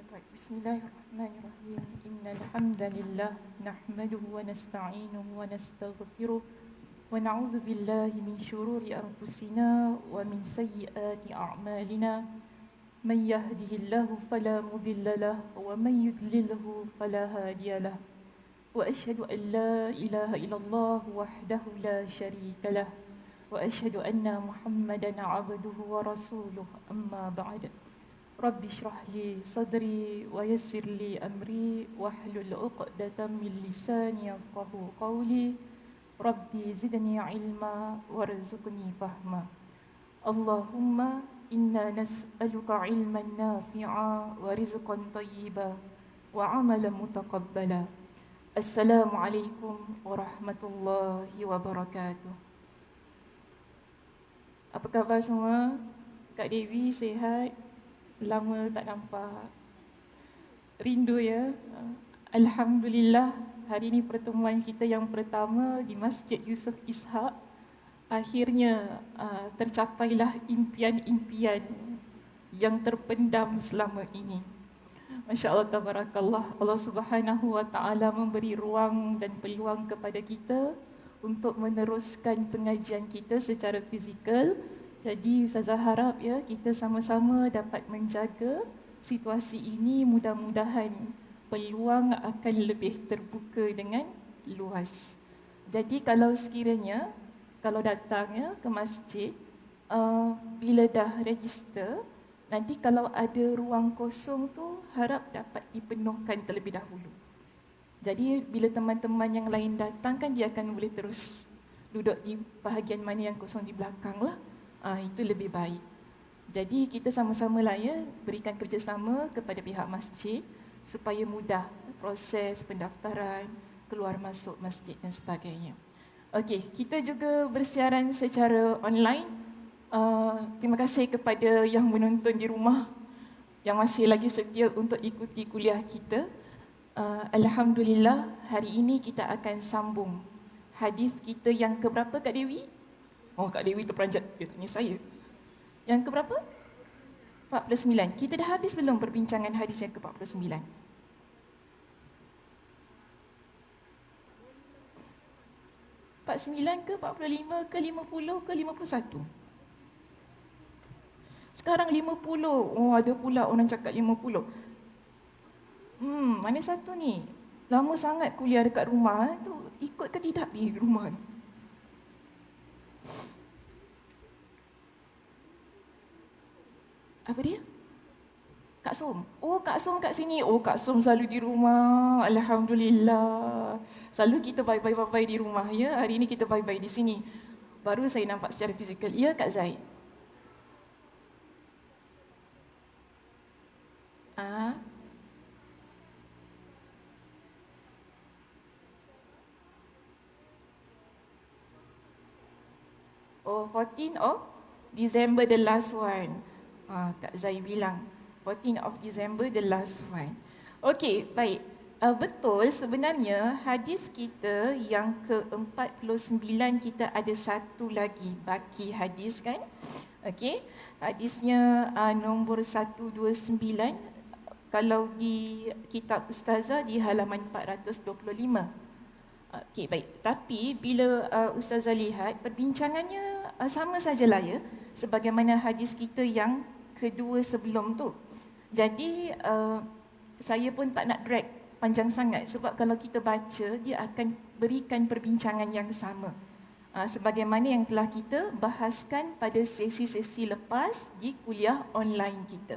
طيب بسم الله الرحمن الرحيم إن الحمد لله نحمده ونستعينه ونستغفره ونعوذ بالله من شرور أنفسنا ومن سيئات أعمالنا من يهده الله فلا مضل له ومن يضلله فلا هادي له وأشهد أن لا إله إلا الله وحده لا شريك له وأشهد أن محمدا عبده ورسوله أما بعد رب اشرح لي صدري ويسر لي أمري واحلل عقدة من لساني يفقهوا قولي ربي زدني علما وارزقني فهما اللهم إنا نسألك علما نافعا ورزقا طيبا وعملا متقبلا السلام عليكم ورحمة الله وبركاته. Apa khabar semua? Kak Dewi sihat? Lama tak nampak. Rindu ya. Alhamdulillah, hari ini pertemuan kita yang pertama di Masjid Yusof Ishak. Akhirnya tercapailah impian-impian yang terpendam selama ini. Masya Allah, tabarakallah. Allah Subhanahu wa ta'ala memberi ruang dan peluang kepada kita untuk meneruskan pengajian kita secara fizikal. Jadi Ustazah harap ya kita sama-sama dapat menjaga situasi ini, mudah-mudahan peluang akan lebih terbuka dengan luas. Jadi kalau sekiranya kalau datangnya ke masjid bila dah register, nanti kalau ada ruang kosong tu harap dapat dipenuhkan terlebih dahulu. Jadi bila teman-teman yang lain datang kan dia akan boleh terus duduk di bahagian mana yang kosong di belakang lah. Itu lebih baik. Jadi kita sama-sama lah ya berikan kerjasama kepada pihak masjid supaya mudah proses pendaftaran, keluar masuk masjid dan sebagainya. Okey, kita juga bersiaran secara online. Terima kasih kepada yang menonton di rumah yang masih lagi setia untuk ikuti kuliah kita. Alhamdulillah, hari ini kita akan sambung hadis kita yang keberapa Kak Dewi? Oh, Kak Dewi terperanjat, dia tanya saya. Yang keberapa? 49. Kita dah habis belum perbincangan hadis yang ke-49? ke 45 ke 50 ke 51? Sekarang 50. Oh, ada pula orang cakap 50. Mana satu ni? Lama sangat kuliah dekat rumah tu, ikut ke tidak di rumah ni? Apa dia? Kak Som. Oh, Kak Som kat sini. Oh, Kak Som selalu di rumah. Alhamdulillah. Selalu kita bye-bye di rumah ya. Hari ini kita bye-bye di sini. Baru saya nampak secara fizikal. Ya, Kak Zai. Oh, 14 of December the last one. Kak Zai bilang 14 of December the last one. Okey, baik. Betul, sebenarnya hadis kita yang ke-49 kita ada satu lagi baki hadis kan? Okey, hadisnya nombor 129 kalau di kitab Ustazah di halaman 425. Okey, baik. Tapi bila Ustazah lihat perbincangannya sama sajalah ya sebagaimana hadis kita yang kedua sebelum tu. Jadi saya pun tak nak drag panjang sangat sebab kalau kita baca dia akan berikan perbincangan yang sama. Sebagaimana yang telah kita bahaskan pada sesi-sesi lepas di kuliah online kita.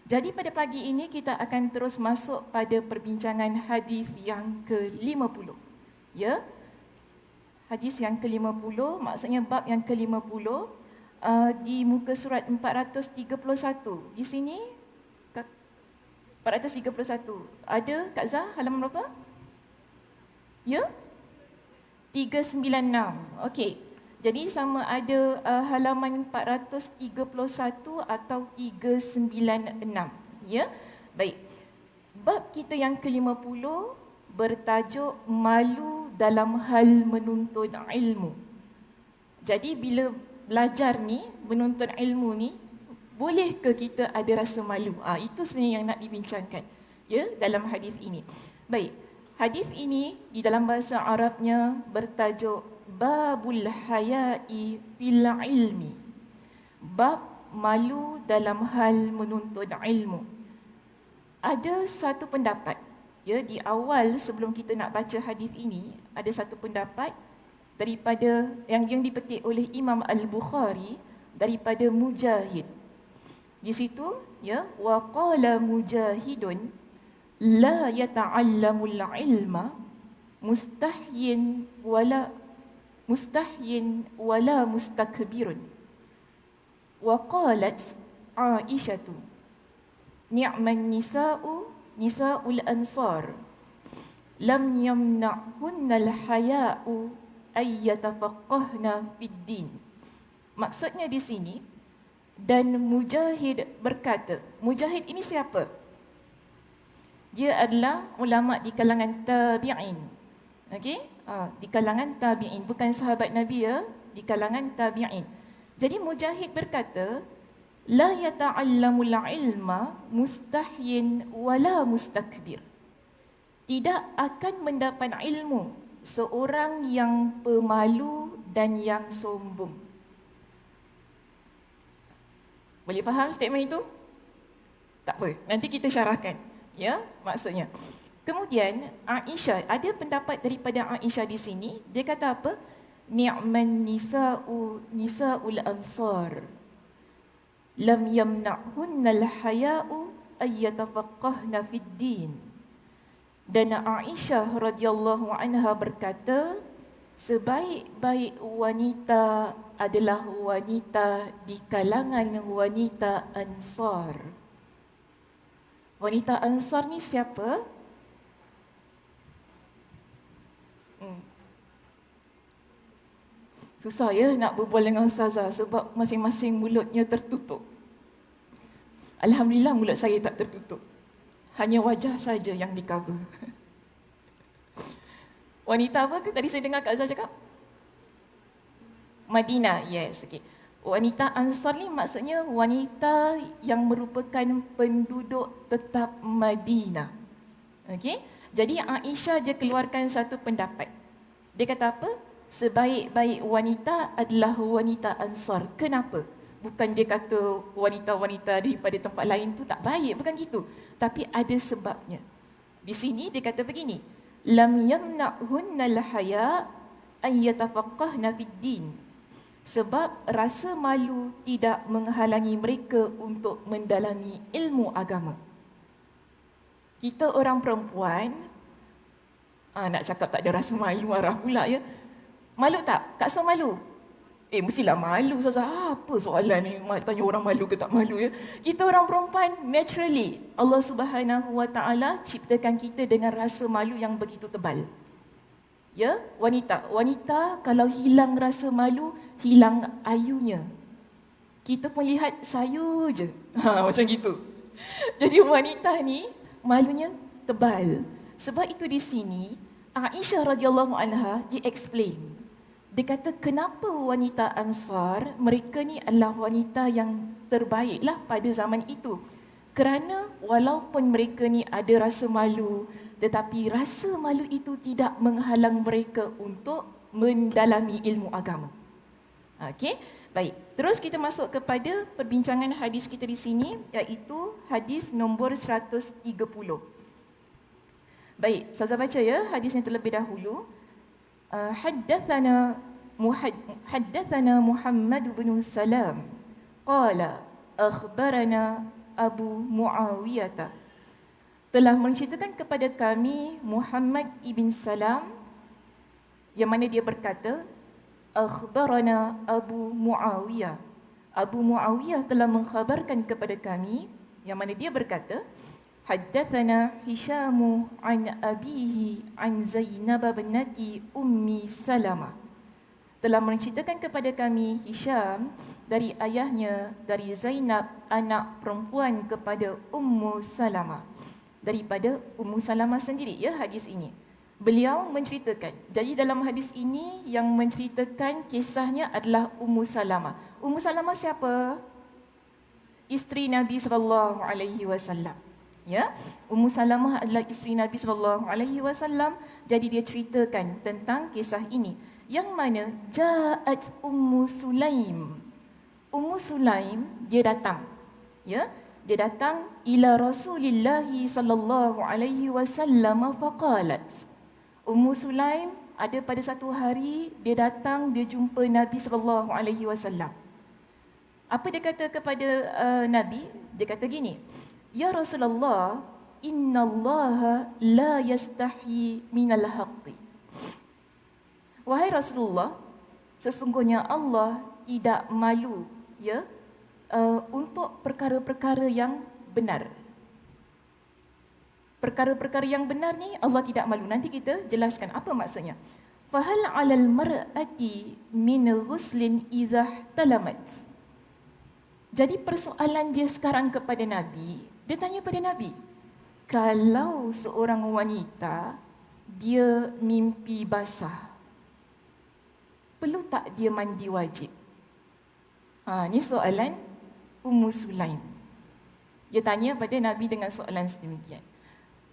Jadi pada pagi ini kita akan terus masuk pada perbincangan hadis yang ke-50. Ya. Hadis yang ke-50 maksudnya bab yang ke-50 di muka surat 431. Di sini 431. Ada Kak Zah halaman berapa? Ya? 396. Okey. Jadi sama ada halaman 431 atau 396. Ya? Baik. Bab kita yang ke-50 bertajuk malu dalam hal menuntut ilmu. Jadi bila belajar ni, menuntut ilmu ni, Boleh ke kita ada rasa malu? Itu sebenarnya yang nak dibincangkan ya dalam hadis ini. Baik, hadis ini di dalam bahasa Arabnya bertajuk Babul Haya'i fil Ilmi. Bab malu dalam hal menuntut ilmu. Ada satu pendapat ya di awal sebelum kita nak baca hadis ini, ada satu pendapat daripada yang dipetik oleh Imam Al-Bukhari daripada Mujahid. Di situ ya, wa qala Mujahidun la yata'allamul ilma mustahyin wala mustakbirun. Wa qalat Aisyatu ni'man nisa'ul ansar lam yamna'hunnal haya'u ay yatafaqqahna fid din. Maksudnya di sini, dan Mujahid berkata, Mujahid ini siapa? Dia adalah ulama di kalangan tabi'in. Okey? Di kalangan tabi'in, bukan sahabat Nabi ya, di kalangan tabi'in. Jadi Mujahid berkata, la yata'allamul ilma mustahyin wala mustakbir. Tidak akan mendapat ilmu seorang yang pemalu dan yang sombong. Boleh faham statement itu? Tak apa, nanti kita syarahkan. Ya, maksudnya. Kemudian Aisyah, ada pendapat daripada Aisyah di sini, dia kata apa? Ni'man nisa'ul ansar lam yamna'hunnal haya'u ay yatafaqqahna fid din. Dan Aisyah radhiyallahu anha berkata, sebaik-baik wanita adalah wanita di kalangan wanita Ansar. Wanita Ansar ni siapa? Susah ya nak berbual dengan Ustazah sebab masing-masing mulutnya tertutup. Alhamdulillah mulut saya tak tertutup. Hanya wajah saja yang di-cover. Wanita apa tu tadi saya dengar Kak Azhar cakap? Madinah, yes, okey. Wanita Ansar ni maksudnya wanita yang merupakan penduduk tetap Madinah. Okey? Jadi Aisyah dia keluarkan satu pendapat. Dia kata apa? Sebaik-baik wanita adalah wanita Ansar. Kenapa? Bukan dia kata wanita-wanita daripada tempat lain tu tak baik, bukan gitu. Tapi ada sebabnya. Di sini dia kata begini, lam yamna'hunnal haya' an yatafaqqahna fid din. Sebab rasa malu tidak menghalangi mereka untuk mendalami ilmu agama. Kita orang perempuan, nak cakap tak ada rasa malu, marah pula ya. Malu tak? Kak So malu? Mestilah malu Ustazah. Apa soalan ni? Tanya orang malu ke tak malu ya? Kita orang perempuan, naturally, Allah Subhanahu Wa Taala ciptakan kita dengan rasa malu yang begitu tebal. Ya, wanita kalau hilang rasa malu, hilang ayunya. Kita pun lihat sayu je. Macam gitu. Jadi wanita ni malunya tebal. Sebab itu di sini Aisyah radhiyallahu anha dia explain. Dia kata kenapa wanita Ansar, mereka ni adalah wanita yang terbaiklah pada zaman itu. Kerana walaupun mereka ni ada rasa malu, tetapi rasa malu itu tidak menghalang mereka untuk mendalami ilmu agama. Okey, baik. Terus kita masuk kepada perbincangan hadis kita di sini, iaitu hadis nombor 130. Baik, saya baca ya hadisnya terlebih dahulu. Haddathana Muhammad bin Salam qala akhbarana Abu Muawiyah, telah menceritakan kepada kami Muhammad ibn Salam, yang mana dia berkata akhbarana Abu Muawiyah. Abu Muawiyah telah mengkhabarkan kepada kami, yang mana dia berkata haddathana Hishamu an abihi an Zainab binti Ummi Salamah. Telah menceritakan kepada kami Hisham dari ayahnya, dari Zainab anak perempuan kepada Ummu Salamah. Daripada Ummu Salamah sendiri ya hadis ini. Beliau menceritakan. Jadi dalam hadis ini yang menceritakan kisahnya adalah Ummu Salamah. Ummu Salamah siapa? isteri Nabi sallallahu alaihi wasallam. Ya, Ummu Salamah adalah isteri Nabi sallallahu alaihi wasallam. Jadi dia ceritakan tentang kisah ini yang mana ja'at Ummu Sulaim. Ummu Sulaim dia datang. Ya, dia datang ila Rasulillah sallallahu alaihi wasallam faqalat. Ummu Sulaim ada pada satu hari dia datang, dia jumpa Nabi sallallahu alaihi wasallam. Apa dia kata kepada Nabi? Dia kata gini, "Ya Rasulullah, innallaha la yastahi minal haqqi." Wahai Rasulullah, sesungguhnya Allah tidak malu ya untuk perkara-perkara yang benar. Perkara-perkara yang benar ni Allah tidak malu. Nanti kita jelaskan apa maksudnya. Fahal 'alal mar'ati min ghuslin idza talamat. Jadi persoalan dia sekarang kepada Nabi, dia tanya pada Nabi, kalau seorang wanita dia mimpi basah, perlu tak dia mandi wajib? Ni soalan Ummu Sulaim. Dia tanya pada Nabi dengan soalan sedemikian.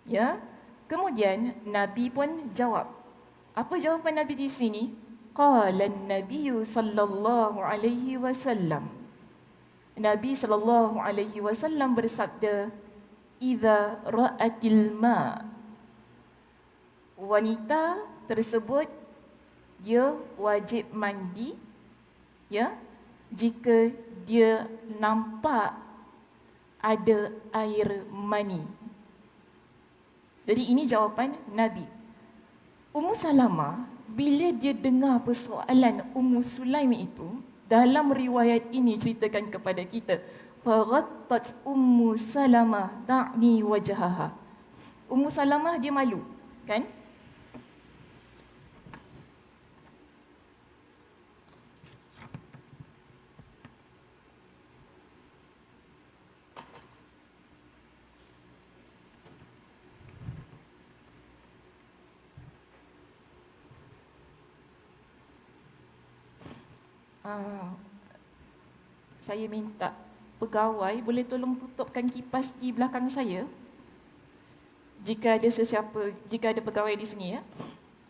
Ya, kemudian Nabi pun jawab. Apa jawapan Nabi di sini? Qala an-nabiy sallallahu alaihi wasallam. Nabi sallallahu alaihi wasallam bersabda, "Idza ra'atil ma." Wanita tersebut dia wajib mandi ya jika dia nampak ada air mani. Jadi ini jawapan Nabi. Ummu Salamah bila dia dengar persoalan Ummu Sulaim itu, dalam riwayat ini ceritakan kepada kita, faghattat Ummu Salamah ta'ni wajhaha. Ummu Salamah dia malu, kan? Saya minta pegawai boleh tolong tutupkan kipas di belakang saya. Jika ada pegawai di sini ya.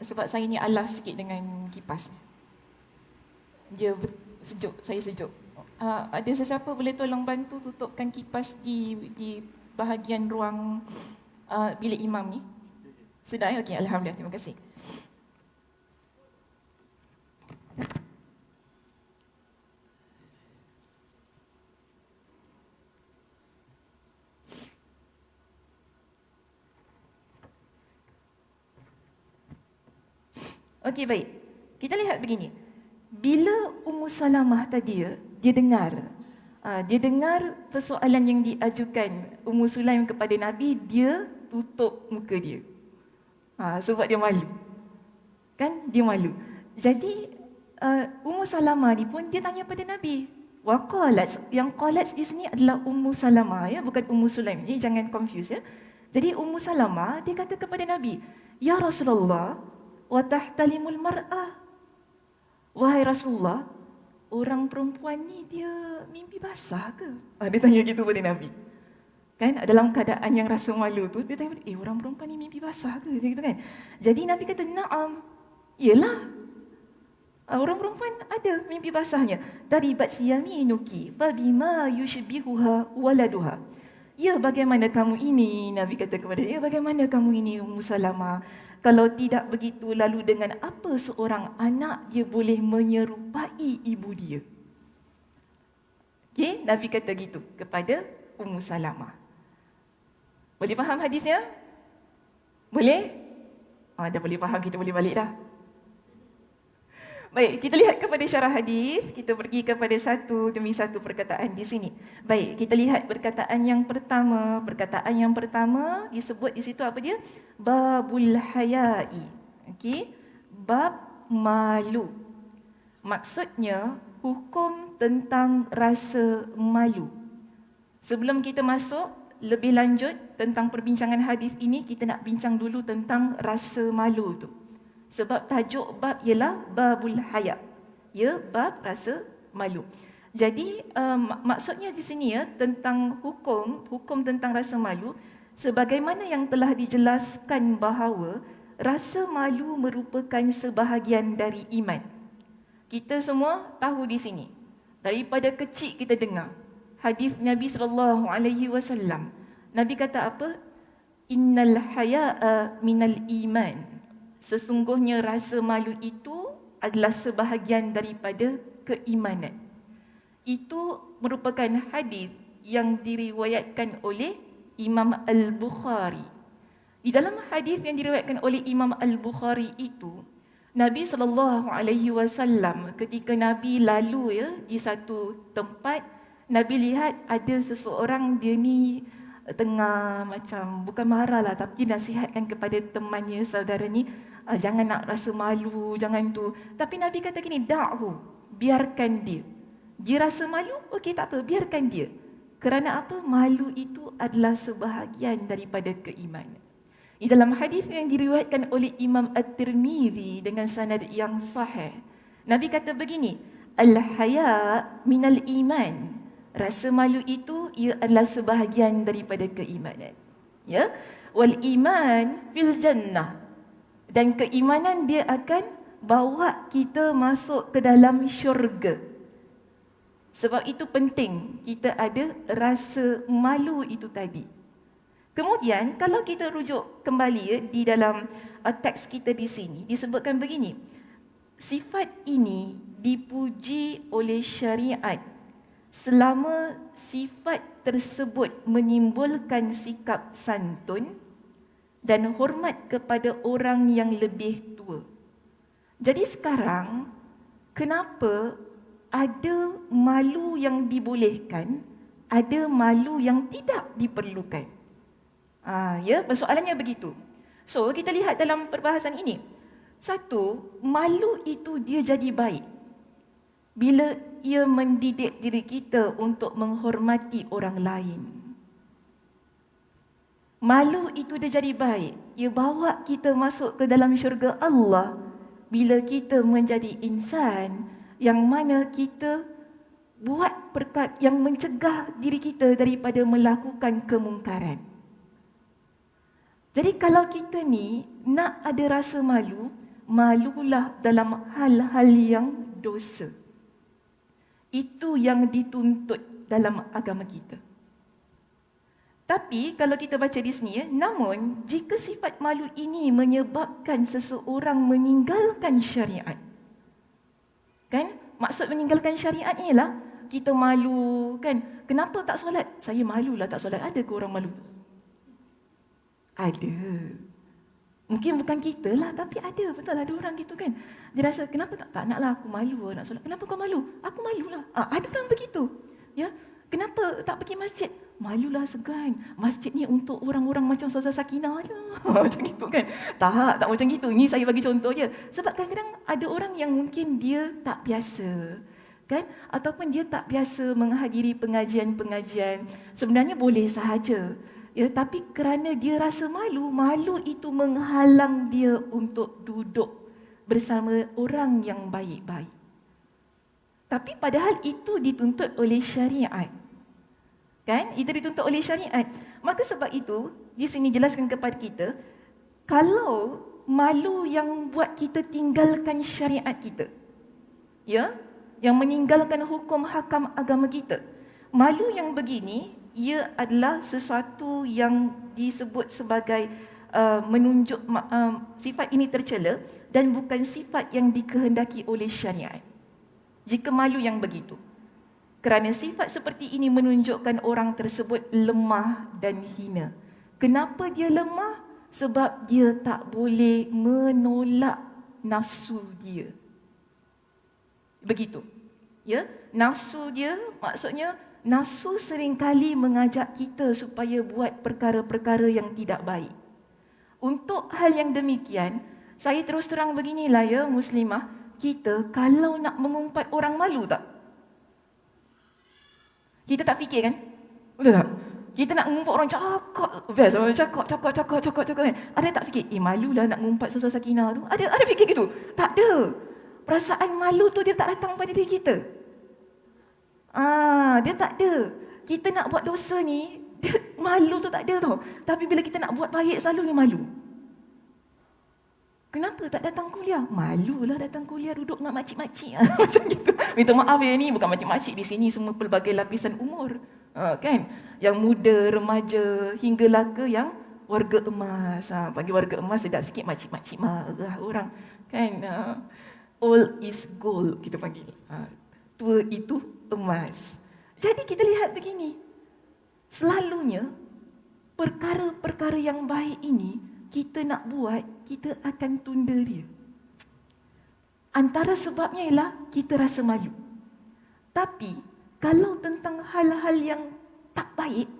Sebab saya ni alas sikit dengan kipas. Dia sejuk, saya sejuk. Ada sesiapa boleh tolong bantu tutupkan kipas di bahagian ruang bilik imam ni? Sudah ya? Okey, alhamdulillah, terima kasih. Okey, baik. Kita lihat begini. Bila Ummu Salamah tadi dia dengar persoalan yang diajukan Ummu Sulaim kepada Nabi, dia tutup muka dia. Sebab dia malu. Kan? Dia malu. Jadi Ummu Salamah ni pun dia tanya pada Nabi. Wa qalat, yang qalat di sini adalah Ummu Salamah ya, bukan Ummu Sulaim. Ni jangan confuse ya. Jadi Ummu Salamah dia kata kepada Nabi, "Ya Rasulullah, wa tahtalimul mar'ah." Wahai Rasulullah, orang perempuan ni dia mimpi basah ke? Dia tanya gitu pada Nabi. Kan dalam keadaan yang rasa malu tu dia tanya, orang perempuan ni mimpi basah ke? Dia gitu kan. Jadi Nabi kata, "Na'am." Yalah. Orang perempuan ada mimpi basahnya. Taribat siyaminuki fa bima yushbihuha waladuha. Ya, bagaimana kamu ini? Nabi kata kepada dia, bagaimana kamu ini Ummu Salamah? Kalau tidak begitu, lalu dengan apa seorang anak dia boleh menyerupai ibu dia? Okey, Nabi kata gitu kepada Ummu Salamah. Boleh faham hadisnya? Boleh? Dah boleh faham, kita boleh balik dah. Baik, kita lihat kepada syarah hadis. Kita pergi kepada satu demi satu perkataan di sini. Baik, kita lihat perkataan yang pertama. Perkataan yang pertama disebut di situ apa dia? Babul hayai. Okey, bab malu. Maksudnya hukum tentang rasa malu. Sebelum kita masuk lebih lanjut tentang perbincangan hadis ini, kita nak bincang dulu tentang rasa malu tu. Sebab tajuk bab ialah babul haya. Ya, bab rasa malu. Jadi maksudnya di sini tentang hukum tentang rasa malu, sebagaimana yang telah dijelaskan bahawa rasa malu merupakan sebahagian dari iman. Kita semua tahu di sini. Daripada kecil kita dengar hadis Nabi SAW. Nabi kata apa? Innal haya'a minal iman. Sesungguhnya rasa malu itu adalah sebahagian daripada keimanan. Itu merupakan hadis yang diriwayatkan oleh Imam Al-Bukhari. Di dalam hadis yang diriwayatkan oleh Imam Al-Bukhari itu, Nabi SAW ketika Nabi lalu di satu tempat, Nabi lihat ada seseorang, dia ni tengah macam, bukan marah lah, tapi nasihatkan kepada temannya, saudara ni, jangan nak rasa malu, jangan tu. Tapi Nabi kata gini, da'hu, biarkan dia. Dia rasa malu, okey tak apa, biarkan dia. Kerana apa? Malu itu adalah sebahagian daripada keimanan. Di dalam hadis yang diriwayatkan oleh Imam At-Tirmizi dengan sanad yang sahih, Nabi kata begini, al-haya minal iman. Rasa malu itu ia adalah sebahagian daripada keimanan. Ya? Wal iman fil jannah. Dan keimanan dia akan bawa kita masuk ke dalam syurga. Sebab itu penting kita ada rasa malu itu tadi. Kemudian kalau kita rujuk kembali di dalam teks kita di sini, disebutkan begini. Sifat ini dipuji oleh syariat selama sifat tersebut menimbulkan sikap santun dan hormat kepada orang yang lebih tua. Jadi sekarang, kenapa ada malu yang dibolehkan, ada malu yang tidak diperlukan? Persoalannya begitu. So, kita lihat dalam perbahasan ini. Satu, malu itu dia jadi baik bila ia mendidik diri kita untuk menghormati orang lain. Malu itu dia jadi baik. Ia bawa kita masuk ke dalam syurga Allah bila kita menjadi insan yang mana kita buat perkara yang mencegah diri kita daripada melakukan kemungkaran. Jadi kalau kita ni nak ada rasa malu, malulah dalam hal-hal yang dosa. Itu yang dituntut dalam agama kita. Tapi kalau kita baca di sini, namun jika sifat malu ini menyebabkan seseorang meninggalkan syariat, kan? Maksud meninggalkan syariat ni ialah kita malu, kan? Kenapa tak solat? Saya malulah tak solat. Ada ke orang malu? Ada. Mungkin bukan kita lah, tapi ada. Betul ada orang gitu, kan? Dia rasa, kenapa tak naklah aku malu nak solat. Kenapa kau malu? Aku malulah. Ada orang begitu. Ya. Kenapa tak pergi masjid? Malulah segan. Masjid ni untuk orang-orang macam Ustazah Sakinah je. Macam gitu, kan? Tak macam gitu. Ni saya bagi contoh je. Sebab kadang-kadang ada orang yang mungkin dia tak biasa, kan? Ataupun dia tak biasa menghadiri pengajian-pengajian. Sebenarnya boleh sahaja. Ya, tapi kerana dia rasa malu, malu itu menghalang dia untuk duduk bersama orang yang baik-baik. Tapi padahal itu dituntut oleh syariat. Kan? Itu dituntut oleh syariat. Maka sebab itu, di sini jelaskan kepada kita, kalau malu yang buat kita tinggalkan syariat kita, ya, yang meninggalkan hukum hakam agama kita, malu yang begini, ia adalah sesuatu yang disebut sebagai menunjuk sifat ini tercela dan bukan sifat yang dikehendaki oleh syariat. Jika malu yang begitu, kerana sifat seperti ini menunjukkan orang tersebut lemah dan hina. Kenapa dia lemah? Sebab dia tak boleh menolak nafsu dia. Begitu. Ya, nafsu dia maksudnya nafsu seringkali mengajak kita supaya buat perkara-perkara yang tidak baik. Untuk hal yang demikian, saya terus terang beginilah ya muslimah, kita kalau nak mengumpat orang malu tak? Kita tak fikir, kan? Betul tak? Kita nak mengumpat orang cakap, best orang cakap kan? Ada tak fikir, malulah nak mengumpat Ustazah Sakinah tu? Ada fikir gitu? Tak ada. Perasaan malu tu dia tak datang pada diri kita. Dia tak ada. Kita nak buat dosa ni, malu tu tak ada tau. Tapi bila kita nak buat baik, selalunya malu. Kenapa tak datang kuliah? Malulah datang kuliah duduk dengan makcik-makcik. Macam gitu. Minta maaf ya, ni bukan makcik-makcik di sini, semua pelbagai lapisan umur. Kan? Yang muda, remaja, hinggalah ke yang warga emas. Bagi warga emas sedap sikit, makcik-makcik marah orang. Kan? Old is gold kita panggil. Tua itu emas. Jadi kita lihat begini. Selalunya perkara-perkara yang baik ini kita nak buat, kita akan tunda dia. Antara sebabnya ialah kita rasa malu. Tapi kalau tentang hal-hal yang tak baik,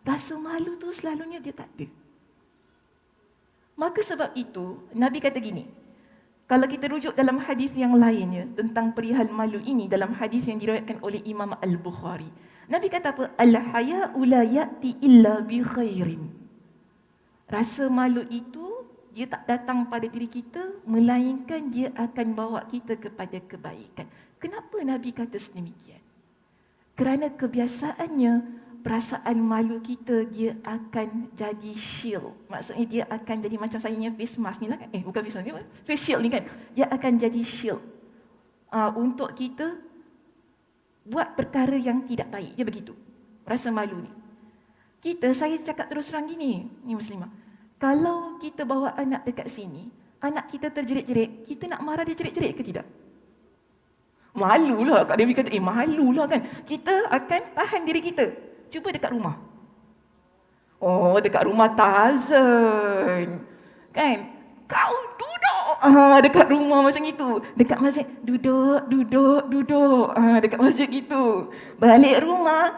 rasa malu tu selalunya dia tak ada. Maka sebab itu Nabi kata gini, kalau kita rujuk dalam hadis yang lainnya tentang perihal malu ini, dalam hadis yang diriwayatkan oleh Imam Al-Bukhari, Nabi kata apa? Al-haya'u la ya'ti illa bi khairin. Rasa malu itu dia tak datang pada diri kita, melainkan dia akan bawa kita kepada kebaikan. Kenapa Nabi kata sedemikian? Kerana kebiasaannya perasaan malu kita dia akan jadi shield. Maksudnya dia akan jadi macam sayangnya face mask ni lah kan? Bukan face mask ni, face shield ni kan? Dia akan jadi shield untuk kita buat perkara yang tidak baik. Dia begitu. Rasa malu ni. Saya cakap terus terang gini, ni muslimah. Kalau kita bawa anak dekat sini, anak kita terjerit-jerit, kita nak marah dia jerit-jerit ke tidak? Malulah. Kak Dewi kata, malulah kan. Kita akan tahan diri kita. Cuba dekat rumah. Dekat rumah Tarzan. Kan? Kau duduk. Dekat rumah macam itu. Dekat masjid, duduk. Dekat masjid gitu. Balik rumah,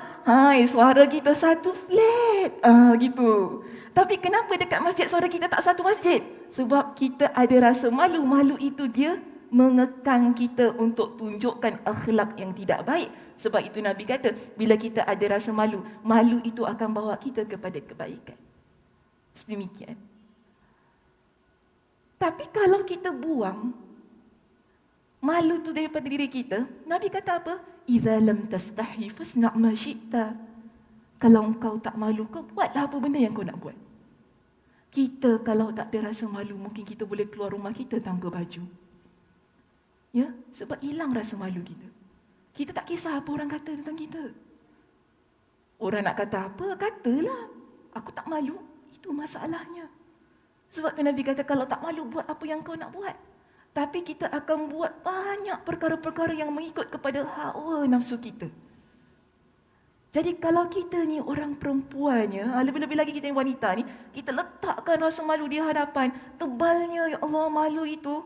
suara kita satu flat. Gitu. Tapi kenapa dekat masjid suara kita tak satu masjid? Sebab kita ada rasa malu. Malu itu dia mengekang kita untuk tunjukkan akhlak yang tidak baik. Sebab itu Nabi kata, bila kita ada rasa malu, malu itu akan bawa kita kepada kebaikan. Sedemikian. Tapi kalau kita buang malu tu daripada diri kita, Nabi kata apa? Idza lam tastahi fasna' ma syi'ta. Kalau engkau tak malu, kau buatlah apa benda yang kau nak buat. Kita kalau tak ada rasa malu, mungkin kita boleh keluar rumah kita tanpa baju. Ya, sebab hilang rasa malu kita. Kita tak kisah apa orang kata tentang kita. Orang nak kata apa, katalah. Aku tak malu, itu masalahnya. Sebab tu Nabi kata, kalau tak malu, buat apa yang kau nak buat. Tapi kita akan buat banyak perkara-perkara yang mengikut kepada hawa nafsu kita. Jadi kalau kita ni orang perempuannya, lebih-lebih lagi kita yang wanita ni, kita letakkan rasa malu di hadapan, tebalnya ya Allah malu itu,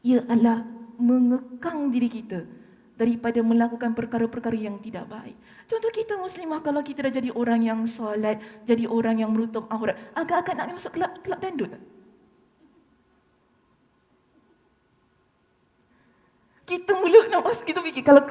ia adalah mengekang diri kita daripada melakukan perkara-perkara yang tidak baik. Contoh kita muslimah, kalau kita dah jadi orang yang solat, jadi orang yang menutup aurat, agak-agak nak masuk kelab dandut tak? Kita mula nak masuk, kita fikir, kalau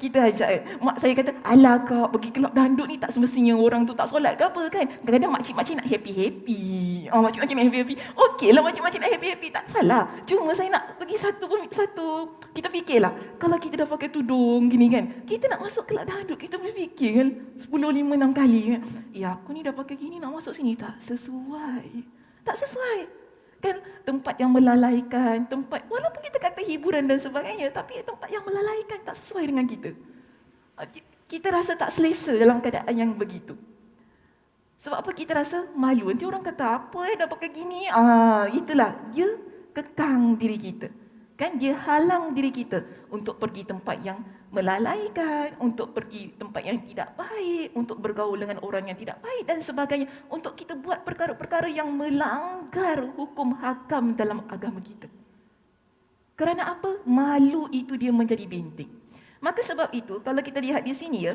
kita ajak, mak saya kata, alah kak, pergi kelab dandut ni tak semestinya orang tu tak solat ke apa kan. Kadang-kadang makcik-makcik nak happy-happy. Makcik-makcik nak happy-happy. Okey lah makcik-makcik nak happy-happy, tak salah. Cuma saya nak pergi satu. Kita fikirlah, kalau kita dah pakai tudung gini kan, kita nak masuk kelab dandut, kita boleh fikir kan, 10, 5, 6 kali kan. Aku ni dah pakai gini, nak masuk sini, tak sesuai. Kan tempat yang melalaikan, tempat walaupun kita kata hiburan dan sebagainya, tapi tempat yang melalaikan, tak sesuai dengan kita. Kita rasa tak selesa dalam keadaan yang begitu. Sebab apa? Kita rasa malu. Nanti orang kata, apa dah pakai gini? Itulah, dia kekang diri kita. Kan dia halang diri kita untuk pergi tempat yang melalaikan, untuk pergi tempat yang tidak baik, untuk bergaul dengan orang yang tidak baik dan sebagainya, untuk kita buat perkara-perkara yang melanggar hukum hakam dalam agama kita. Kerana apa? Malu itu dia menjadi benteng. Maka sebab itu, kalau kita lihat di sini ya,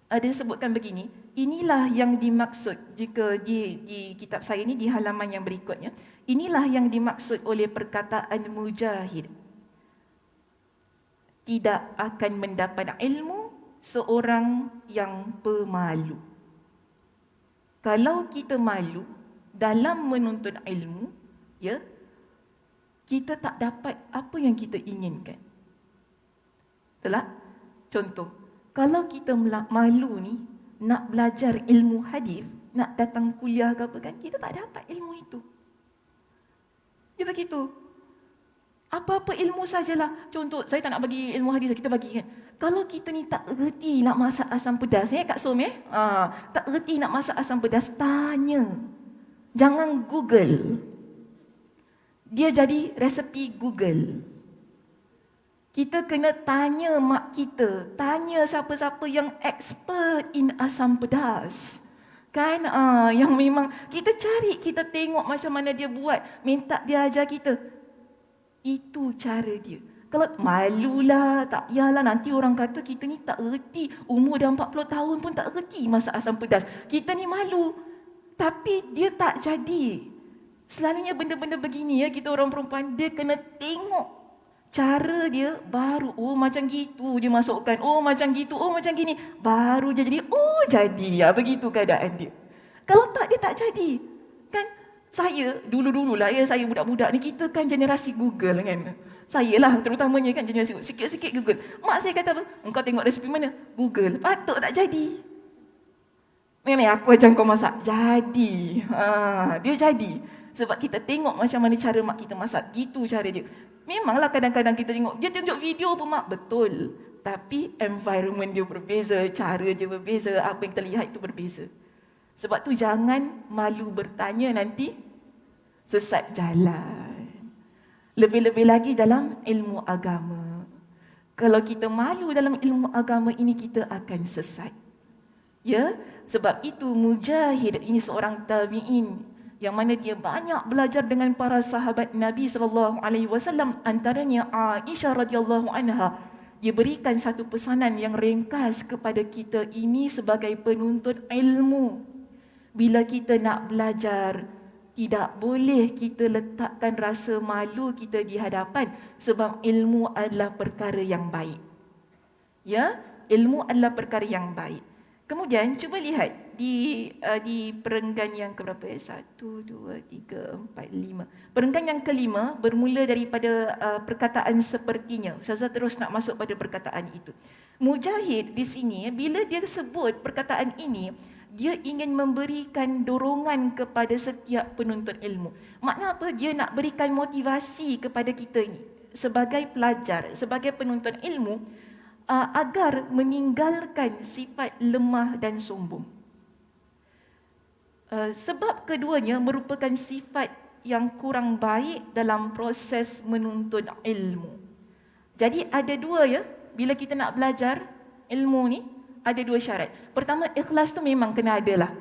ada disebutkan begini, inilah yang dimaksud jika di kitab saya ini di halaman yang berikutnya, inilah yang dimaksud oleh perkataan Mujahid. Tidak akan mendapat ilmu seorang yang pemalu. Kalau kita malu dalam menuntut ilmu, ya, kita tak dapat apa yang kita inginkan. Betul tak? Contoh, Kalau kita malu ni, nak belajar ilmu hadis, nak datang kuliah ke apa kan, kita tak dapat ilmu itu. Dia begitu. Apa-apa ilmu sajalah. Contoh, saya tak nak bagi ilmu hadis, kita bagi kan. Kalau kita ni tak reti nak masak asam pedas, Kak Som tak reti nak masak asam pedas, tanya. Jangan Google. Dia jadi resepi Google. Kita kena tanya mak kita, tanya siapa-siapa yang expert in asam pedas. Kan, yang memang kita cari, kita tengok macam mana dia buat, minta dia ajar kita. Itu cara dia. Kalau malulah, tak yalah nanti orang kata kita ni tak reti, umur dah 40 tahun pun tak reti masak asam pedas. Kita ni malu. Tapi dia tak jadi. Selalunya benda-benda begini ya, kita orang perempuan, dia kena tengok cara dia baru. Oh macam gitu dia masukkan. Oh macam gitu, oh macam gini. Baru dia jadi, oh jadi ya, begitu keadaan dia. Kalau tak, dia tak jadi. Kan saya, dulu-dululah ya, saya budak-budak ni, kita kan generasi Google kan. Saya lah terutamanya kan generasi Google. Sikit-sikit Google. Mak saya kata apa? Engkau tengok resipi mana? Google. Patut tak jadi. Memang aku ajar kau masak. Jadi. Dia jadi. Sebab kita tengok macam mana cara mak kita masak. Gitu cara dia. Memanglah kadang-kadang kita tengok. Dia tunjuk video pun mak. Betul. Tapi environment dia berbeza. Cara dia berbeza. Apa yang terlihat itu berbeza. Sebab tu jangan malu bertanya nanti sesat jalan. Lebih-lebih lagi dalam ilmu agama. Kalau kita malu dalam ilmu agama ini, kita akan sesat. Ya, sebab itu Mujahid ini seorang tabi'in yang mana dia banyak belajar dengan para sahabat Nabi SAW, antaranya Aisyah radhiyallahu anha. Dia berikan satu pesanan yang ringkas kepada kita ini sebagai penuntut ilmu. Bila kita nak belajar, tidak boleh kita letakkan rasa malu kita di hadapan, sebab ilmu adalah perkara yang baik. Ya, ilmu adalah perkara yang baik. Kemudian cuba lihat di perenggan yang keberapa ya? 1, 2, 3, 4, 5. Perenggan yang kelima bermula daripada perkataan sepertinya. Ustazah terus nak masuk pada perkataan itu. Mujahid di sini, bila dia sebut perkataan ini, dia ingin memberikan dorongan kepada setiap penuntut ilmu. Makna apa? Dia nak berikan motivasi kepada kita ini sebagai pelajar, sebagai penuntut ilmu, agar meninggalkan sifat lemah dan sombong. Sebab keduanya merupakan sifat yang kurang baik dalam proses menuntut ilmu. Jadi ada dua ya, bila kita nak belajar ilmu ni, ada dua syarat. Pertama, ikhlas tu memang kena ada lah.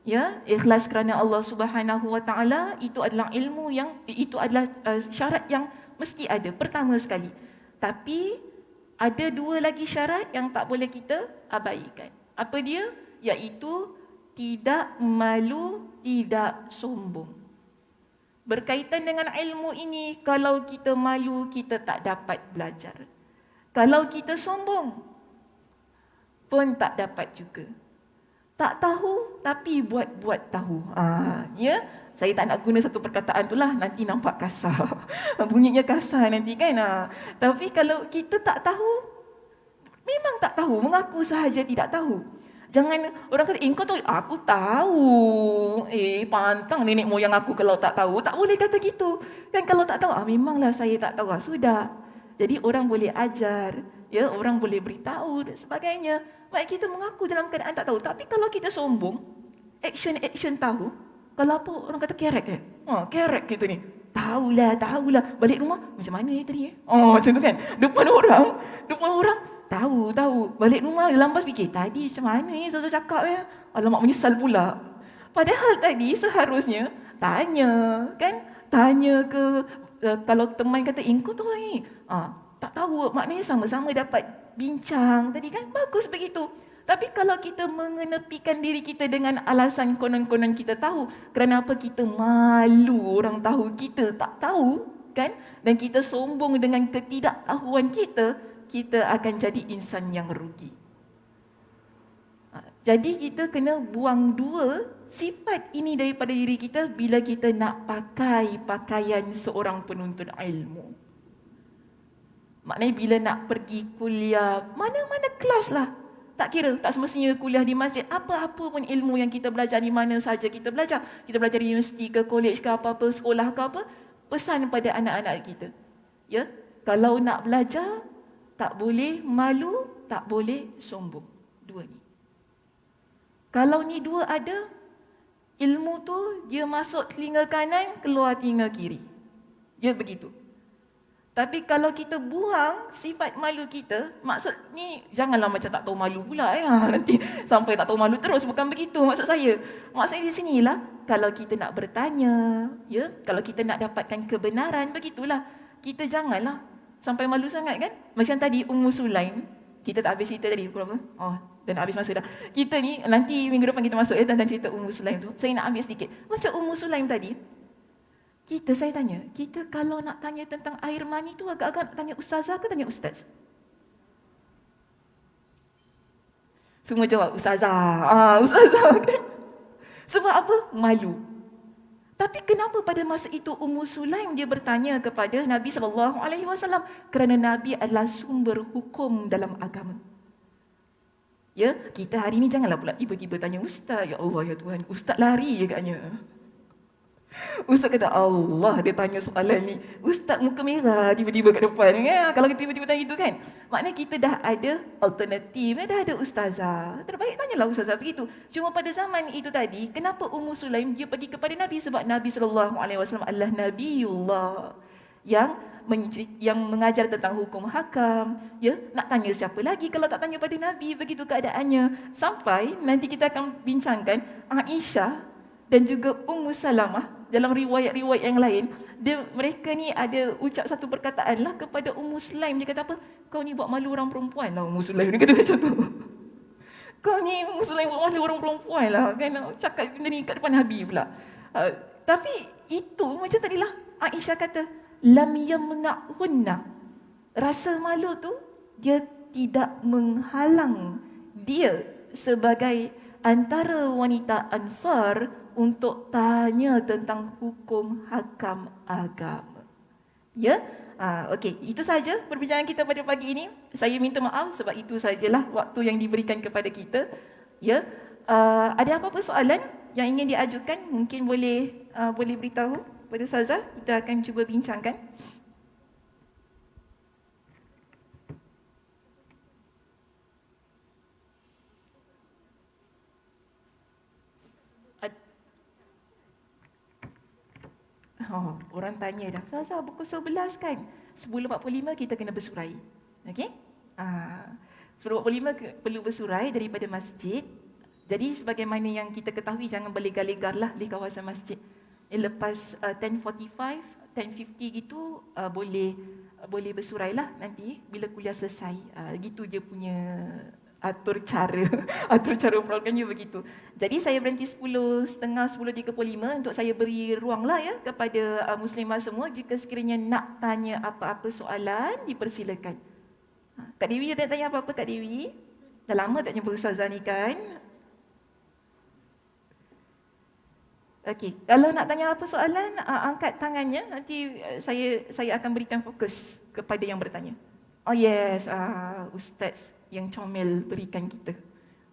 Ya, ikhlas kerana Allah Subhanahu Wa Taala, itu adalah ilmu yang, itu adalah syarat yang mesti ada, pertama sekali. Tapi ada dua lagi syarat yang tak boleh kita abaikan. Apa dia? Iaitu tidak malu, tidak sombong. Berkaitan dengan ilmu ini, kalau kita malu, kita tak dapat belajar. Kalau kita sombong, pun tak dapat juga. Tak tahu, tapi buat-buat tahu. Ya, saya tak nak guna satu perkataan tu lah, nanti nampak kasar. Bunyinya kasar nanti kan. Tapi kalau kita tak tahu, memang tak tahu, mengaku sahaja tidak tahu. Jangan orang kata, kau tahu, aku tahu. Pantang nenek moyang aku kalau tak tahu. Tak boleh kata gitu. Kan kalau tak tahu, memanglah saya tak tahu. Sudah. Jadi orang boleh ajar, ya, orang boleh beritahu dan sebagainya. Baik kita mengaku dalam keadaan tak tahu. Tapi kalau kita sombong, action tahu. Kalau apa orang kata kerek kerek gitu ni. Tahulah. Balik rumah macam mana tadi macam tu kan. Depan orang tahu. Balik rumah lampas fikir tadi macam mana ni saya cakap ya. Alamak, menyesal pula. Padahal tadi seharusnya tanya kan. Tanya ke kalau teman kata kau tahu ni. Tak tahu, maknanya sama-sama dapat bincang tadi kan. Bagus begitu. Tapi kalau kita mengenepikan diri kita dengan alasan konon-konon kita tahu, kerana apa? Kita malu orang tahu kita tak tahu kan, dan kita sombong dengan ketidaktahuan kita, kita akan jadi insan yang rugi. Jadi kita kena buang dua sifat ini daripada diri kita bila kita nak pakai pakaian seorang penuntut ilmu. Maknanya bila nak pergi kuliah, mana-mana kelas lah. Tak kira, tak semestinya kuliah di masjid. Apa-apa pun ilmu yang kita belajar di mana saja kita belajar. Kita belajar di universiti ke, college ke, apa-apa, sekolah ke apa. Pesan pada anak-anak kita. Ya, kalau nak belajar, tak boleh malu, tak boleh sombong. Dua ni. Kalau ni dua ada, ilmu tu dia masuk telinga kanan, keluar telinga kiri. Dia begitu. Tapi kalau kita buang sifat malu kita, maksud ni janganlah macam tak tahu malu pula nanti sampai tak tahu malu terus, bukan begitu maksud saya. Maksudnya di sinilah kalau kita nak bertanya, ya, kalau kita nak dapatkan kebenaran, begitulah. Kita janganlah sampai malu sangat kan? Macam tadi Ummu Sulaim, kita tak habis cerita tadi pukul berapa? Oh, dah nak habis masa dah. Kita ni nanti minggu depan kita masuk ya tentang cerita Ummu Sulaim tu. Saya nak ambil sedikit. Macam Ummu Sulaim tadi, saya tanya, kita kalau nak tanya tentang air mani tu agak-agak nak tanya ustazah ke tanya ustaz? Semua jawab ustazah. Ustazah kan? Sebab apa? Malu. Tapi kenapa pada masa itu Ummu Sulaim dia bertanya kepada Nabi SAW? Kerana Nabi adalah sumber hukum dalam agama. Ya, kita hari ni janganlah pula tiba-tiba tanya ustaz. Ya Allah, ya Tuhan, ustaz lari agaknya. Ustaz kata, Allah, dia tanya soalan ni. Ustaz muka merah tiba-tiba kat depan. Ya, kalau kita tiba-tiba tanya itu kan. Maknanya kita dah ada alternatif. Dah ada ustazah. Terbaik tanyalah ustazah begitu. Cuma pada zaman itu tadi, kenapa Ummu Sulaim dia pergi kepada Nabi? Sebab Nabi SAW adalah Nabiullah. Yang mengajar tentang hukum hakam. Ya, nak tanya siapa lagi kalau tak tanya pada Nabi? Begitu keadaannya. Sampai nanti kita akan bincangkan Aisyah dan juga Ummu Salamah dalam riwayat-riwayat yang lain, mereka ni ada ucap satu perkataan lah kepada Ummu Sulaim. Dia kata apa? Kau ni buat malu orang perempuan lah Ummu Sulaim. Dia kata macam tu. Kau ni Ummu Sulaim buat malu orang perempuan lah. Kan cakap benda ni kat depan Nabi pula. Tapi itu macam tadilah Aisyah kata, lam yamna'hunna. Rasa malu tu dia tidak menghalang dia sebagai antara wanita Ansar untuk tanya tentang hukum hakam agama. Ya? Okey, itu saja perbincangan kita pada pagi ini. Saya minta maaf sebab itu sajalah waktu yang diberikan kepada kita. Ya? Ada apa-apa soalan yang ingin diajukan? Mungkin boleh beritahu pada Ustazah. Kita akan cuba bincangkan. Orang tanya dah, Ustazah pukul 11 kan? 10.45 kita kena bersurai. Okey? 10.45 perlu bersurai daripada masjid. Jadi sebagaimana yang kita ketahui, jangan berlegar-legarlah di kawasan masjid. Lepas 10.45, 10.50 gitu boleh bersurailah nanti bila kuliah selesai. Gitu je punya atur cara programnya begitu. Jadi saya berhenti 10.30, 10.35 untuk saya beri ruang lah ya kepada muslimah semua. Jika sekiranya nak tanya apa-apa soalan, dipersilakan. Kak Dewi ada tanya apa-apa Kak Dewi? Dah lama tak jumpa Ustazah ni kan? Okey, kalau nak tanya apa soalan, angkat tangannya. Nanti saya akan berikan fokus kepada yang bertanya. Oh yes, Ustaz yang comel berikan kita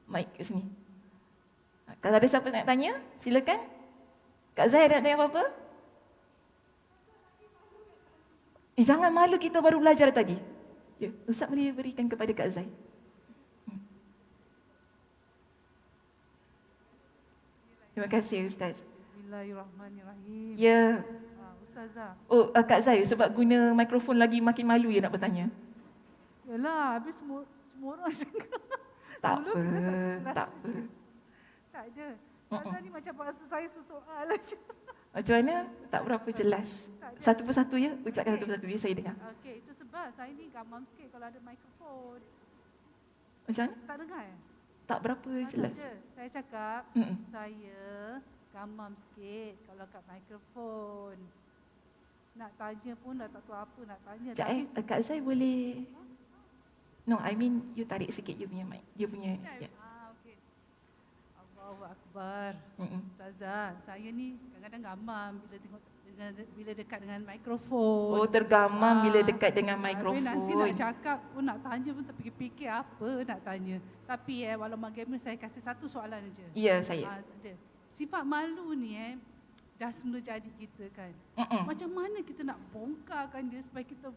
mic ke sini. Kalau ada siapa nak tanya, silakan. Kak Zai ada nak tanya apa-apa? Jangan malu, kita baru belajar tadi. Ya, Ustaz boleh berikan kepada Kak Zai. Terima kasih Ustaz. Bismillahirrahmanirrahim. Ya. Ustazah. Oh, Kak Zai, sebab guna mikrofon lagi makin malu ya nak bertanya. Yalah, habis semua orang cakap. Tak Dulu apa, kita satu tak kelas apa. je. Tak ada. Ustazah ni macam paksa saya sesoal aja. Macam mana? Tak berapa jelas. Satu persatu ya, ucapkan satu persatu ya, saya dengar. Okey, itu sebab saya ni gamam sikit kalau ada mikrofon. Macam mana? Tak dengar ya? Tak berapa jelas. Tak ada. Saya cakap, Mm-mm. saya gamam sikit kalau kat mikrofon. Nak tanya pun dah tak tahu apa nak tanya. Sekejap Kak Zai boleh... No, I mean you tarik sikit you punya mic. Dia punya... Ya. Okey. Allahu Akbar. Mm-mm. Ustazah, saya ni kadang-kadang gamam bila bila dekat dengan mikrofon. Oh, tergamam bila dekat dengan Habis nanti nak mikrofon. cakap pun nak tanya pun terfikir-fikir apa nak tanya. Tapi walaupun bagaimana saya kasih satu soalan aja. Ya, saya. Ada. Sifat malu ni dah semula jadi kita kan. Macam mana kita nak bongkarkan dia supaya kita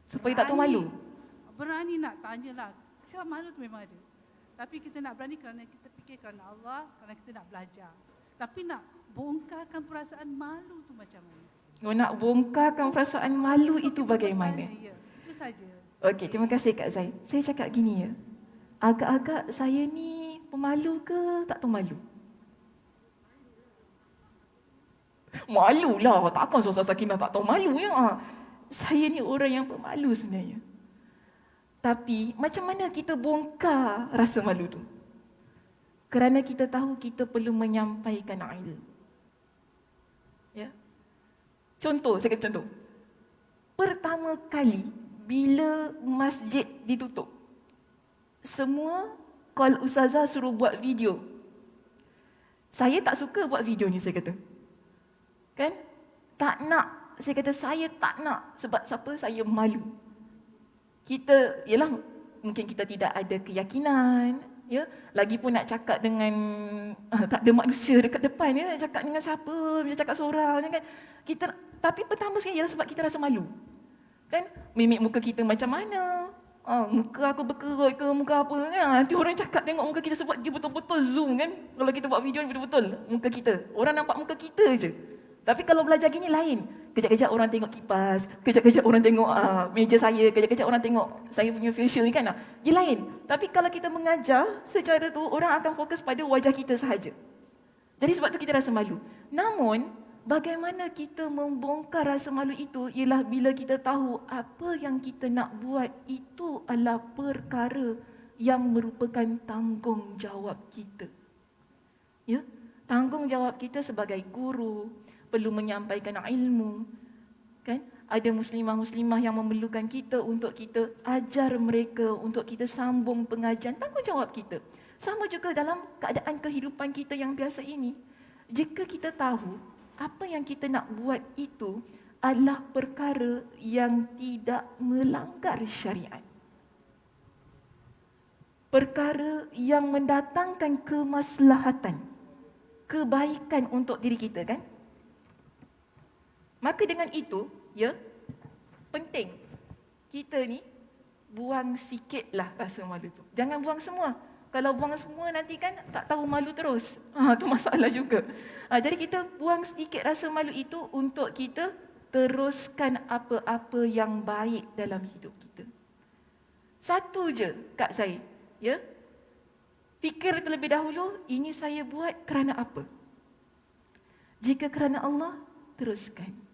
Supaya tak tahu malu. berani nak tanyalah. Sifat malu tu memang ada. Tapi kita nak berani kerana kita fikir kerana Allah, kerana kita nak belajar. Tapi nak bongkarkan perasaan malu tu macam mana? Oh, nak bongkarkan perasaan malu itu bagaimana? Ya, itu saja. Okey, terima kasih Kak Zai. Saya cakap gini ya. Agak-agak saya ni pemalu ke tak tahu malu? Malulah. Takkan Ustazah Sakinah tak tahu malu ya. Saya ni orang yang pemalu sebenarnya. Tapi macam mana kita bongkar rasa malu tu? Kerana kita tahu kita perlu menyampaikan ilmu. Ya. Contoh, saya kata contoh. Pertama kali bila masjid ditutup, semua call Ustazah suruh buat video. Saya tak suka buat video ni, saya kata. Kan? Tak nak. Saya kata saya tak nak. Sebab siapa? Saya malu. Kita, yalah, mungkin kita tidak ada keyakinan. Ya, lagipun nak cakap dengan tak ada manusia dekat depan ya, nak cakap dengan siapa, bila cakap seorang kan. Kita, tapi pertama sekali ialah sebab kita rasa malu. Kan? Mimik muka kita macam mana? Muka aku berkerut ke muka apa kan? Nanti orang cakap tengok muka kita sebab dia betul-betul zoom kan. Kalau kita buat video ni betul-betul muka kita. Orang nampak muka kita je. Tapi kalau belajar gini lain. Kejap-kejap orang tengok kipas, kejap-kejap orang tengok meja saya, kejap-kejap orang tengok saya punya facial ni kan. Dia lain. Tapi kalau kita mengajar secara tu, orang akan fokus pada wajah kita sahaja. Jadi sebab tu kita rasa malu. Namun, bagaimana kita membongkar rasa malu itu ialah bila kita tahu apa yang kita nak buat itu adalah perkara yang merupakan tanggungjawab kita. Ya? Tanggungjawab kita sebagai guru, perlu menyampaikan ilmu. Kan? Ada muslimah-muslimah yang memerlukan kita untuk kita ajar mereka, untuk kita sambung pengajian. Tanggungjawab kita. Sama juga dalam keadaan kehidupan kita yang biasa ini. Jika kita tahu apa yang kita nak buat itu adalah perkara yang tidak melanggar syariat. Perkara yang mendatangkan kemaslahatan, kebaikan untuk diri kita kan? Maka dengan itu, ya, penting kita ni buang sikitlah rasa malu tu. Jangan buang semua. Kalau buang semua nanti kan tak tahu malu terus. Tu masalah juga. Jadi kita buang sedikit rasa malu itu untuk kita teruskan apa-apa yang baik dalam hidup kita. Satu je kat saya, ya. Fikir terlebih dahulu, ini saya buat kerana apa? Jika kerana Allah, teruskan.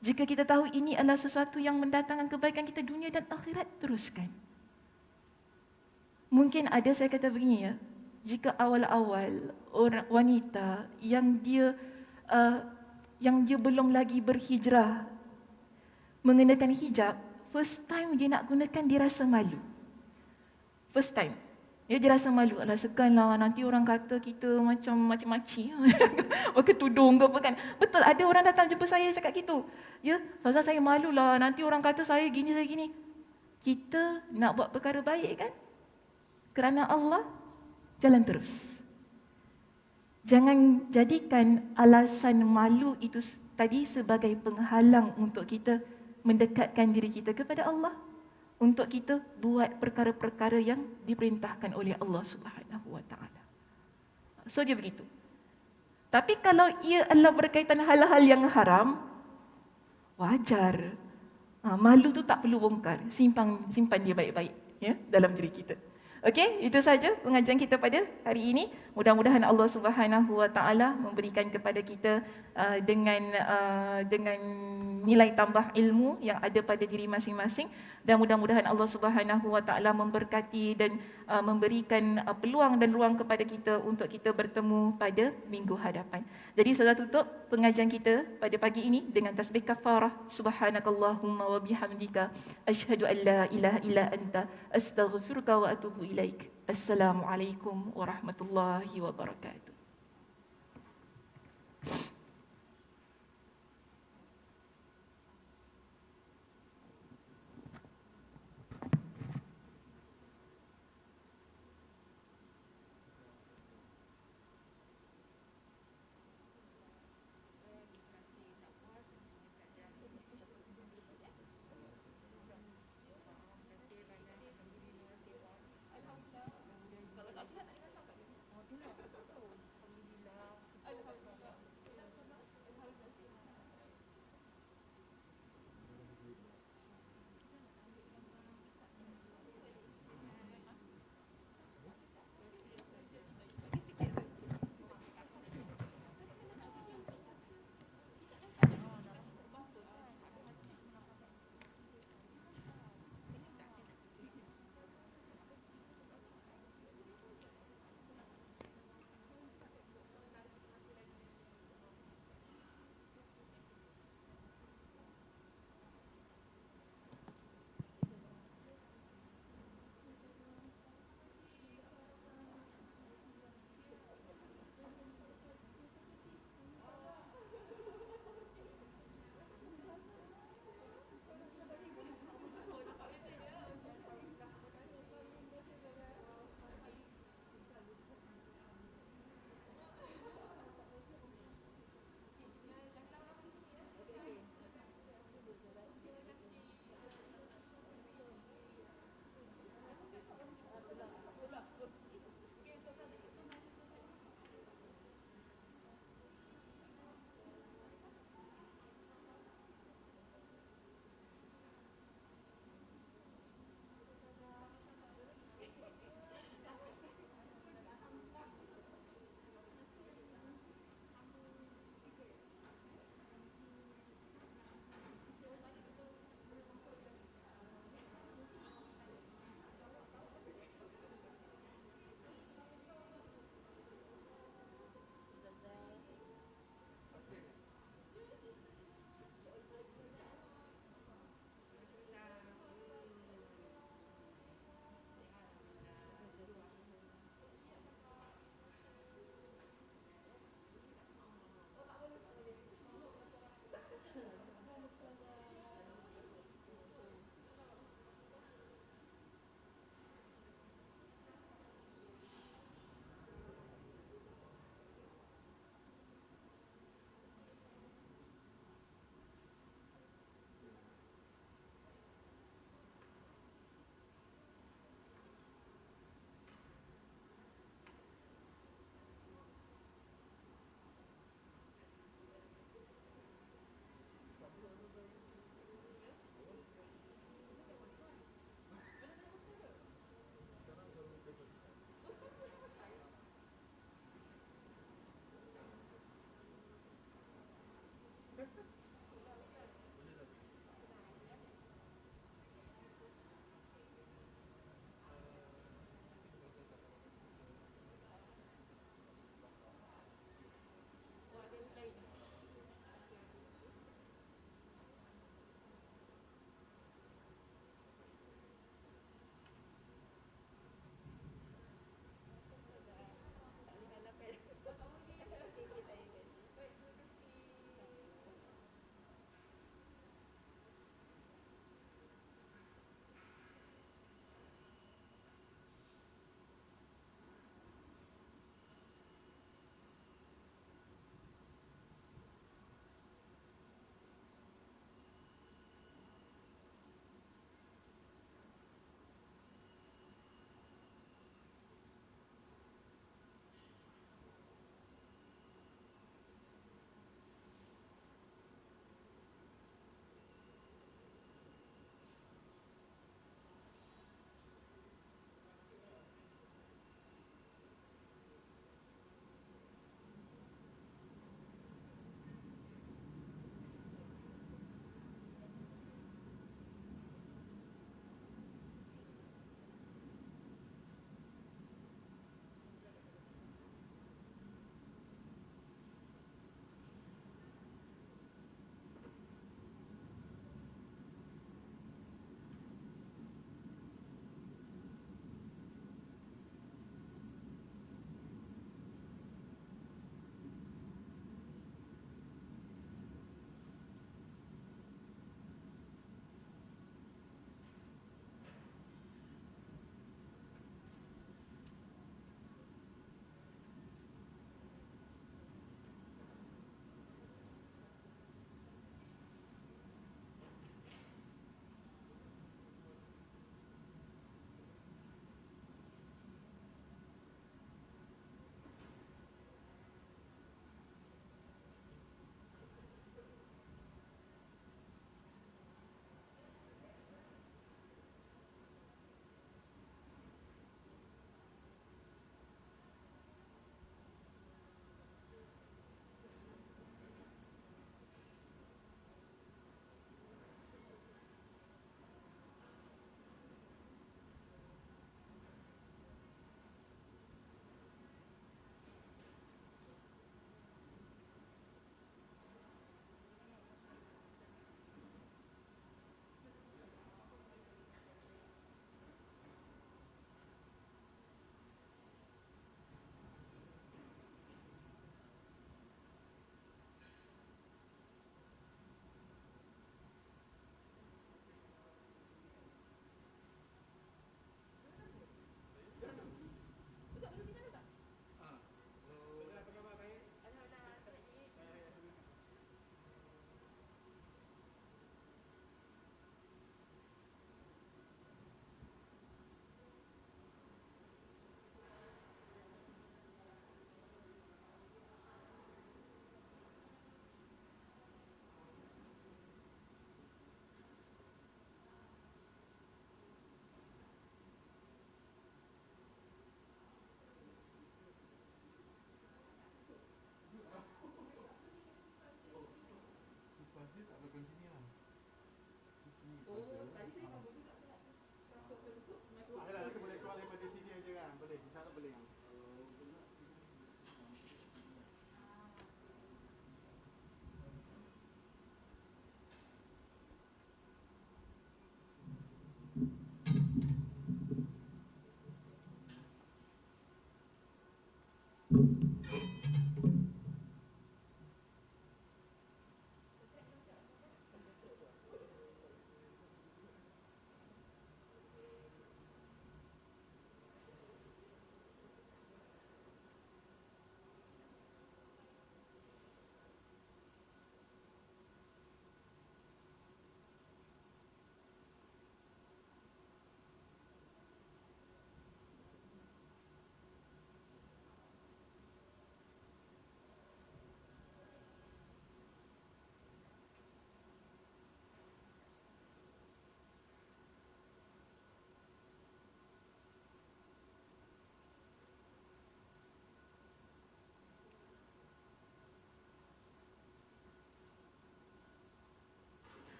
Jika kita tahu ini adalah sesuatu yang mendatangkan kebaikan kita dunia dan akhirat, teruskan. Mungkin ada saya kata begini ya, jika awal-awal orang wanita yang dia belum lagi berhijrah mengenakan hijab, first time dia nak gunakan dia rasa malu. First time. Dia rasa malu, alah seganlah nanti orang kata kita macam makcik-makcik. Pakai tudung ke apa kan. Betul, ada orang datang jumpa saya cakap gitu. Ya, Ustazah saya malulah, nanti orang kata saya gini, saya gini. Kita nak buat perkara baik kan? Kerana Allah, jalan terus. Jangan jadikan alasan malu itu tadi sebagai penghalang untuk kita mendekatkan diri kita kepada Allah. Untuk kita buat perkara-perkara yang diperintahkan oleh Allah Subhanahu Wa Taala. So dia begitu. Tapi kalau ia adalah berkaitan hal-hal yang haram, wajar. Malu tu tak perlu bongkar. Simpan dia baik-baik ya dalam diri kita. Okey, itu saja pengajian kita pada hari ini. Mudah-mudahan Allah Subhanahu Wa Taala memberikan kepada kita dengan nilai tambah ilmu yang ada pada diri masing-masing, dan mudah-mudahan Allah Subhanahu Wa Taala memberkati dan memberikan peluang dan ruang kepada kita untuk kita bertemu pada minggu hadapan. Jadi saya tutup pengajian kita pada pagi ini dengan tasbih kafarah. Subhanakallahumma wa bihamdika asyhadu an la ilaha illa anta astaghfiruka wa atubu ilaik. Assalamualaikum warahmatullahi wabarakatuh.